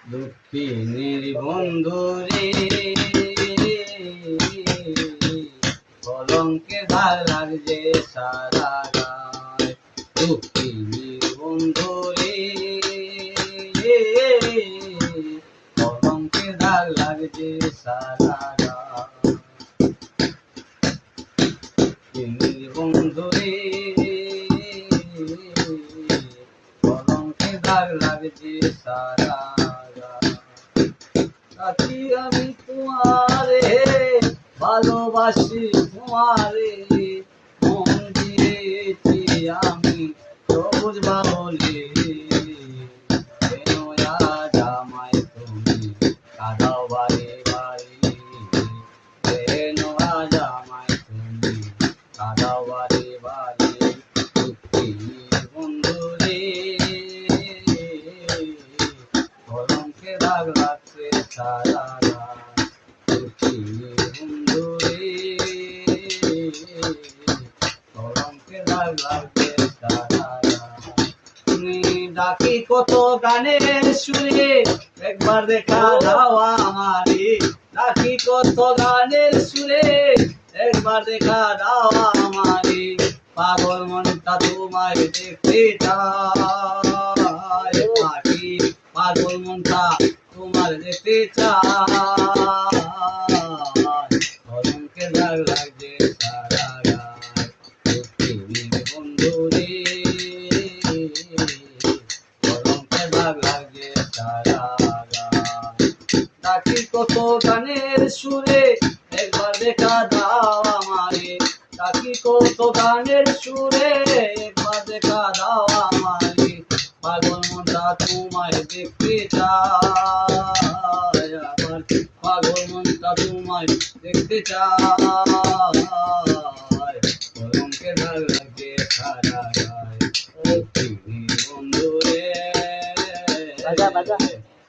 দুঃখিনীর বন্ধু রে, কলঙ্কে দাগ লাগছে সারা গায়। দুঃখিনীর বন্ধু রে, কলঙ্কে দাগ লাগছে সারা গায়। দুঃখিনীর বন্ধু রে, কলঙ্কে দাগ লাগছে সারা গায়। সাথী আমি তোমারে ভালোবাসি, তোমারে মন দিয়েছি আমি সবুজ বাউলে। কেন আজ আমায় তুমি কাঁদাও বারে বারে, কেন আজ আমায় তুমি কাঁদাও বারে বারে। দুঃখিনীর বন্ধু রে, কলঙ্কে দাগ লাগছে সারা গায়। দুঃখিনীর বন্ধু রে, কলঙ্কে দাগ লাগছে সারা গায়। তুমি ডাকি কত গানের সুরে, একবার দেখা দাও আমারে। ডাকি কত গানের সুরে, একবার দেখা দাও আমারে। পাগল মনটা তোমায় দেখতে চায় পাখি, পাগল মনটা তোমার দেখতে চায়। কলঙ্কে দাগ লাগছে সারা গায়। দুঃখিনীর বন্ধু রে, কলঙ্কে দাগ লাগছে সারা গায়। ডাকি কত গানের সুরে, একবার দেখা দাও আমারে। ডাকি কত গানের সুরে, একবার দেখা দাও আমারে। পাগল মনটা তোমায় দেখতে চায়, আমার পাগল মনটা তোমায় দেখতে চায়। কলঙ্কে দাগ লাগছে সারা গায়। দুঃখিনীর বন্ধু রে,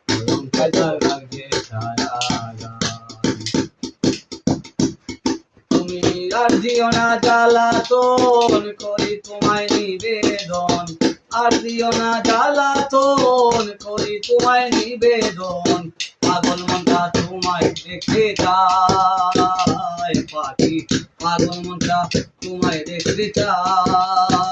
কলঙ্কে দাগ লাগছে সারা গায়। তুমি আর দিও না জ্বালাতন, করি তোমায় নিবেদন। আর দিও না জ্বালাতন, করি তোমায় নিবেদন। পাগল মনটা তোমায় দেখতে চায় পাখি, পাগল মনটা তোমায় দেখতে চায়।